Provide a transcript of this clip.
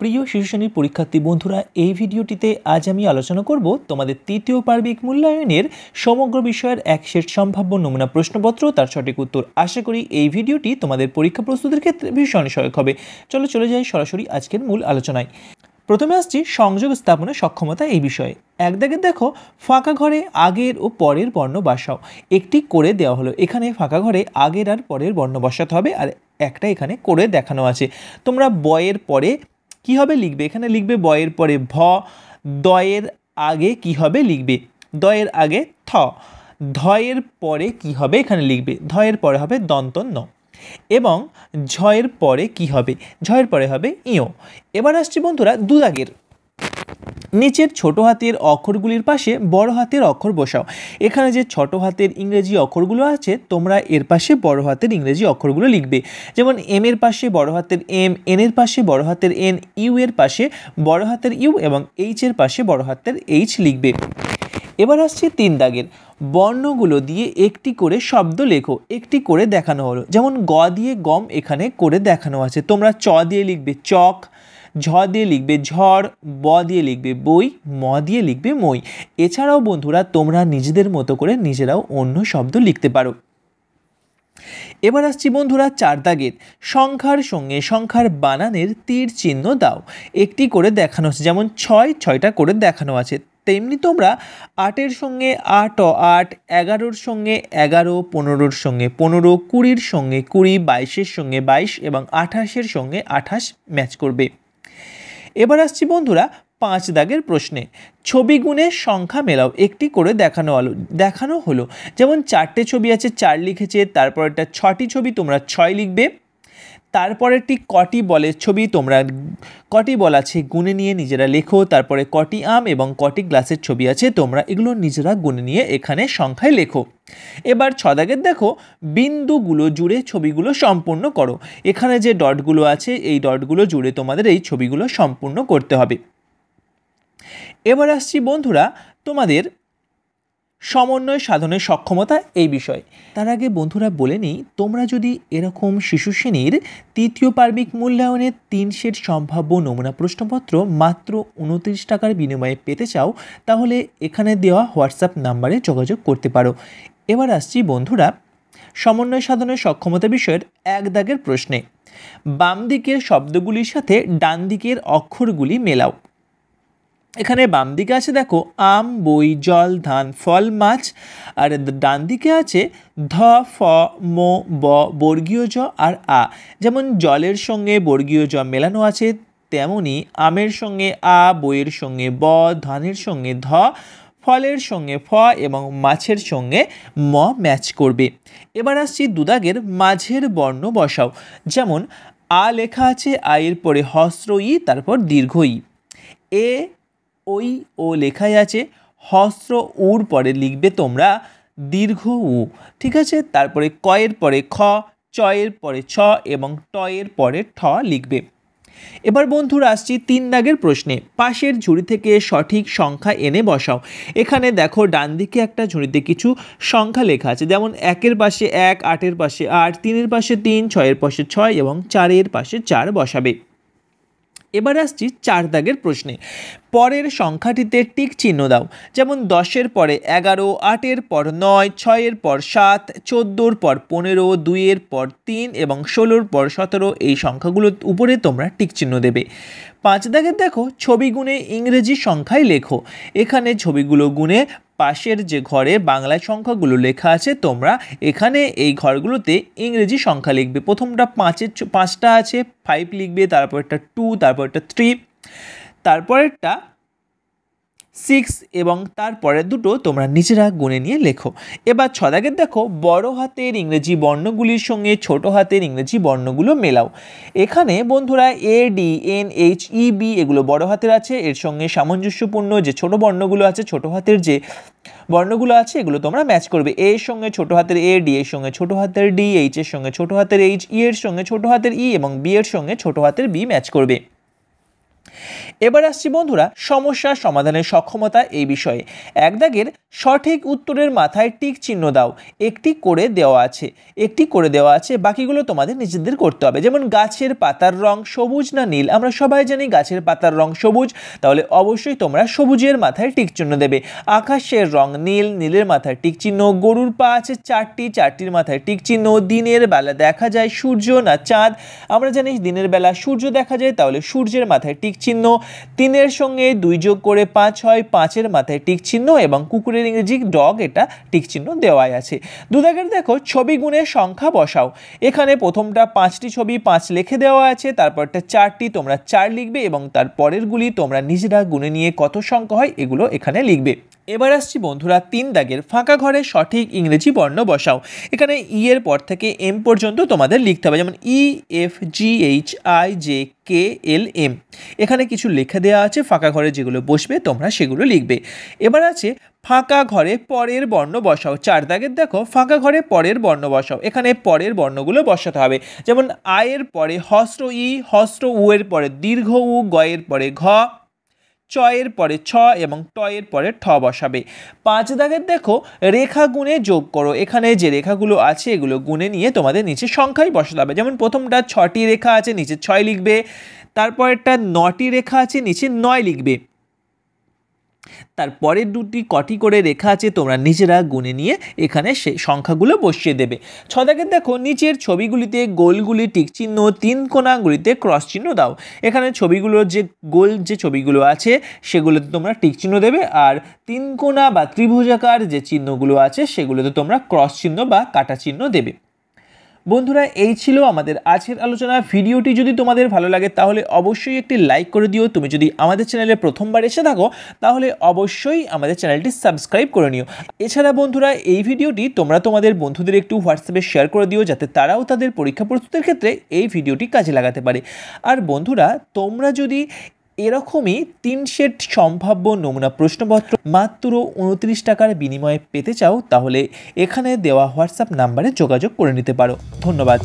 প্রিয় শিশু শ্রেণীর পরীক্ষার্থী বন্ধুরা, এই ভিডিওটিতে আজ আমি আলোচনা করব তোমাদের তৃতীয় পার্বিক মূল্যায়নের সমগ্র বিষয়ের এক সেট সম্ভাব্য নমুনা প্রশ্নপত্র, তার সঠিক উত্তর। আশা করি এই ভিডিওটি তোমাদের পরীক্ষা প্রস্তুতির ক্ষেত্রে ভীষণ সহায়ক হবে। চলে যাই সরাসরি আজকের মূল আলোচনায়। প্রথমে আসছি সংযোগ স্থাপনের সক্ষমতা এই বিষয়ে। এক দাগে দেখো, ফাঁকা ঘরে আগের ও পরের বর্ণ বসাও। একটি করে দেওয়া হলো, এখানে ফাঁকা ঘরে আগের আর পরের বর্ণ বসাতে হবে, আর একটা এখানে করে দেখানো আছে। তোমরা বয়ের পরে কি হবে লিখবে, এখানে লিখবে বয়ের পরে ভ, দয়ের আগে কি হবে লিখবে দয়ের আগে থ, ধয়ের পরে কি হবে এখানে লিখবে ধয়ের পরে হবে দন্ত ন, এবং ঝয়ের পরে কি হবে, ঝয়ের পরে হবে ইয়। এবার আসছি বন্ধুরা দু দাগের। নিচের ছোট হাতের অক্ষরগুলির পাশে বড় হাতের অক্ষর বসাও। এখানে যে ছোট হাতের ইংরেজি অক্ষরগুলো আছে, তোমরা এর পাশে বড় হাতের ইংরেজি অক্ষরগুলো লিখবে। যেমন এম এর পাশে বড় হাতের এম, এন এর পাশে বড় হাতের এন, ইউ এর পাশে বড় হাতের ইউ এবং এইচ এর পাশে বড় হাতের এইচ লিখবে। এবার আসছে তিন দাগের। বর্ণগুলো দিয়ে একটি করে শব্দ লেখো, একটি করে দেখানো হলো। যেমন গ দিয়ে গম এখানে করে দেখানো আছে, তোমরা চ দিয়ে লিখবে চক, ঝ দিয়ে লিখবে ঝড়, ব দিয়ে লিখবে বই, ম দিয়ে লিখবে মই। এছাড়াও বন্ধুরা তোমরা নিজেদের মতো করে নিজেরাও অন্য শব্দ লিখতে পারো। এবার আসছি বন্ধুরা চার দাগের। সংখ্যার সঙ্গে সংখ্যার বানানের তীর চিহ্ন দাও, একটি করে দেখানো আছে। যেমন ছয়টা করে দেখানো আছে, তেমনি তোমরা আটের সঙ্গে আট ও আট, 11-র সঙ্গে 11, 15-র সঙ্গে 15, 20-র সঙ্গে 20, 22-এর সঙ্গে 22 এবং 28-এর সঙ্গে 28 ম্যাচ করবে। এবার আসছি বন্ধুরা পাঁচ দাগের প্রশ্নে। ছবি গুণে সংখ্যা মেলাও, একটি করে দেখানো হলো। যেমন চারটে ছবি আছে, 4 লিখেছে, তারপর একটা 6টি ছবি, তোমরা 6 লিখবে। তারপরেরটি কটি বলের ছবি, তোমরা কটি বল আছে গুণে নিয়ে নিজেরা লেখো। তারপরে কটি আম এবং কটি গ্লাসের ছবি আছে, তোমরা এগুলো নিজেরা গুণে নিয়ে এখানে সংখ্যায় লেখো। এবার 6 দাগের দেখো, বিন্দুগুলো জুড়ে ছবিগুলো সম্পূর্ণ করো। এখানে যে ডটগুলো আছে, এই ডটগুলো জুড়ে তোমাদের এই ছবিগুলো সম্পূর্ণ করতে হবে। এবার আসছি বন্ধুরা তোমাদের সমন্বয় সাধনের সক্ষমতা এই বিষয়ে। তার আগে বন্ধুরা বলে নিই, তোমরা যদি এরকম শিশু শ্রেণীর তৃতীয় পার্বিক মূল্যায়নের 3 সেট সম্ভাব্য নমুনা প্রশ্নপত্র মাত্র 29 টাকার বিনিময়ে পেতে চাও, তাহলে এখানে দেওয়া হোয়াটসঅ্যাপ নাম্বারে যোগাযোগ করতে পারো। এবার আসছি বন্ধুরা সমন্বয় সাধনের সক্ষমতা বিষয়ের এক দাগের প্রশ্নে। বাম দিকের শব্দগুলির সাথে ডান দিকের অক্ষরগুলি মেলাও। এখানে বাম দিকে আছে দেখো আম, বই, জল, ধান, ফল, মাছ, আর ডান দিকে আছে ধ, ফ, ম, ব, বর্গীয় জ আর আ। যেমন জলের সঙ্গে বর্গীয় জ মেলানো আছে, তেমনি আমের সঙ্গে আ, বইয়ের সঙ্গে ব, ধানের সঙ্গে ধ, ফলের সঙ্গে ফ এবং মাছের সঙ্গে ম ম্যাচ করবে। এবার আসছি দুদাগের মাঝের বর্ণ বসাও। যেমন আ লেখা আছে, আয়ের পরে হস্র ই, তারপর দীর্ঘ ই। এ, ওই, ও লেখাই আছে, হস্র উর পরে লিখবে তোমরা দীর্ঘ উ, ঠিক আছে। তারপরে কয়ের পরে খ, চয়ের পরে ছ এবং টয়ের পরে ঠ লিখবে। এবার বন্ধুরা আসছি 3 দাগের প্রশ্নে। পাশের ঝুড়ি থেকে সঠিক সংখ্যা এনে বসাও। এখানে দেখো ডান দিকে একটা ঝুড়িতে কিছু সংখ্যা লেখা আছে, যেমন 1-এর পাশে 1, 8-এর পাশে 8, 3-এর পাশে 3, 6-এর পাশে 6 এবং 4-এর পাশে 4 বসাবে। এবার আসছি 4 দাগের প্রশ্নে। পরের সংখ্যাটিতে টিক চিহ্ন দাও। যেমন 10-এর পরে 11, 8-এর পর 9, 6-এর পর 7, 14-এর পর 15, 2-এর পর 3 এবং 16-এর পর 17। এই সংখ্যাগুলোর উপরে তোমরা টিক চিহ্ন দেবে। 5 দাগের দেখো, ছবি গুণে ইংরেজি সংখ্যায় লেখো। এখানে ছবিগুলো গুণে পাশের যে ঘরে বাংলা সংখ্যাগুলো লেখা আছে, তোমরা এখানে এই ঘরগুলোতে ইংরেজি সংখ্যা লিখবে। প্রথমটা 5টা আছে, 5 লিখবে, তারপরটা 2, তারপরটা 3, তারপরেরটা 6 এবং তারপরে দুটো তোমরা নিজেরা গুনে নিয়ে লেখো। এবার 6 দাগের দেখো, বড় হাতের ইংরেজি বর্ণগুলির সঙ্গে ছোট হাতের ইংরেজি বর্ণগুলো মেলাও। এখানে বন্ধুরা এ, ডি, এন, এইচ, ই, বি এগুলো বড় হাতের আছে, এর সঙ্গে সামঞ্জস্যপূর্ণ যে ছোট বর্ণগুলো আছে, ছোট হাতের যে বর্ণগুলো আছে এগুলো তোমরা ম্যাচ করবে। এ এর সঙ্গে ছোট হাতের এ, ডি এর সঙ্গে ছোট হাতের ডি, এইচ এর সঙ্গে ছোট হাতের এইচ, ই এর সঙ্গে ছোট হাতের ই এবং বি এর সঙ্গে ছোট হাতের বি ম্যাচ করবে। এবার আসছি বন্ধুরা সমস্যা সমাধানের সক্ষমতা এই বিষয়ে। এক দাগের সঠিক উত্তরের মাথায় টিক চিহ্ন দাও। একটি করে দেওয়া আছে, বাকিগুলো তোমাদের নিজেদের করতে হবে। যেমন গাছের পাতার রং সবুজ না নীল? আমরা সবাই জানি গাছের পাতার রং সবুজ, তাহলে অবশ্যই তোমরা সবুজের মাথায় টিক চিহ্ন দেবে। আকাশের রং নীল, নীলের মাথায় টিক চিহ্ন। গরুর পা আছে চারটি, চারটির মাথায় টিক চিহ্ন। দিনের বেলা দেখা যায় সূর্য না চাঁদ? আমরা জানি দিনের বেলা সূর্য দেখা যায়, তাহলে সূর্যের মাথায় টিক চিহ্ন। 3-এর সঙ্গে 2 যোগ করে 5 হয়, 5-এর মাথায় টিক চিহ্ন এবং কুকুরের ইংরেজি ডগ, এটা টিক চিহ্ন দেওয়াই আছে। 2 দাগের দেখো ছবি গুণে সংখ্যা বসাও। এখানে প্রথমটা 5টি ছবি 5 লিখে দেওয়া আছে, তারপরটা 4টি তোমরা 4 লিখবে এবং তার পরেরগুলি তোমরা নিজেরা গুণে নিয়ে কত সংখ্যা হয় এগুলো এখানে লিখবে। এবার আসছি বন্ধুরা 3 দাগের ফাঁকা ঘরে সঠিক ইংরেজি বর্ণ বসাও। এখানে ই এর পর থেকে এম পর্যন্ত তোমাদের লিখতে হবে, যেমন E F G H I J K L M. এখানে কিছু লেখা দেওয়া আছে, ফাঁকা ঘরে যেগুলো বসবে তোমরা সেগুলো লিখবে। এবার আছে ফাঁকা ঘরে পরের বর্ণ বসাও। 4 দাগের দেখো ফাঁকা ঘরে পরের বর্ণ বসাও। এখানে পরের বর্ণগুলো বসাতে হবে, যেমন আয়ের পরে হস্র ই, হস্র উ এর পরে দীর্ঘ উ, গয়ের পরে ঘ, চয়ের পরে ছ এবং টয়ের পরে ঠ বসাবে। 5 দাগের দেখো রেখা গুণে যোগ করো। এখানে যে রেখাগুলো আছে এগুলো গুণে নিয়ে তোমাদের নিচে সংখ্যাই বসাতে হবে। যেমন প্রথমটা 6টি রেখা আছে, নিচে 6 লিখবে। তারপরেরটা 9টি রেখা আছে, নিচে 9 লিখবে। তারপরের দুটি কটি করে রেখা আছে, তোমরা নিজেরা গুণে নিয়ে এখানে সেই সংখ্যাগুলো বসিয়ে দেবে। 6 দাগের দেখো নিচের ছবিগুলিতে গোলগুলি টিক চিহ্ন, 3 কোণাগুলিতে ক্রস চিহ্ন দাও। এখানে ছবিগুলোর যে গোল যে ছবিগুলো আছে সেগুলোতে তোমরা টিক চিহ্ন দেবে, আর 3 কোণা বা ত্রিভুজাকার যে চিহ্নগুলো আছে সেগুলোতে তোমরা ক্রস চিহ্ন বা কাটা চিহ্ন দেবে। বন্ধুরা এই ছিল আমাদের আজকের আলোচনা। ভিডিওটি যদি তোমাদের ভালো লাগে তাহলে অবশ্যই একটি লাইক করে দিও। তুমি যদি আমাদের চ্যানেলে প্রথমবার এসে থাকো তাহলে অবশ্যই আমাদের চ্যানেলটি সাবস্ক্রাইব করে নিও। এছাড়া বন্ধুরা এই ভিডিওটি তোমরা তোমাদের বন্ধুদের একটু হোয়াটসঅ্যাপে শেয়ার করে দিও, যাতে তারাও তাদের পরীক্ষা প্রস্তুতির ক্ষেত্রে এই ভিডিওটি কাজে লাগাতে পারে। আর বন্ধুরা তোমরা যদি এরকমই 3 সেট সম্ভাব্য নমুনা প্রশ্নপত্র মাত্র 29 টাকার বিনিময়ে পেতে চাও তাহলে এখানে দেওয়া হোয়াটসঅ্যাপ নাম্বারে যোগাযোগ করে নিতে পারো। ধন্যবাদ।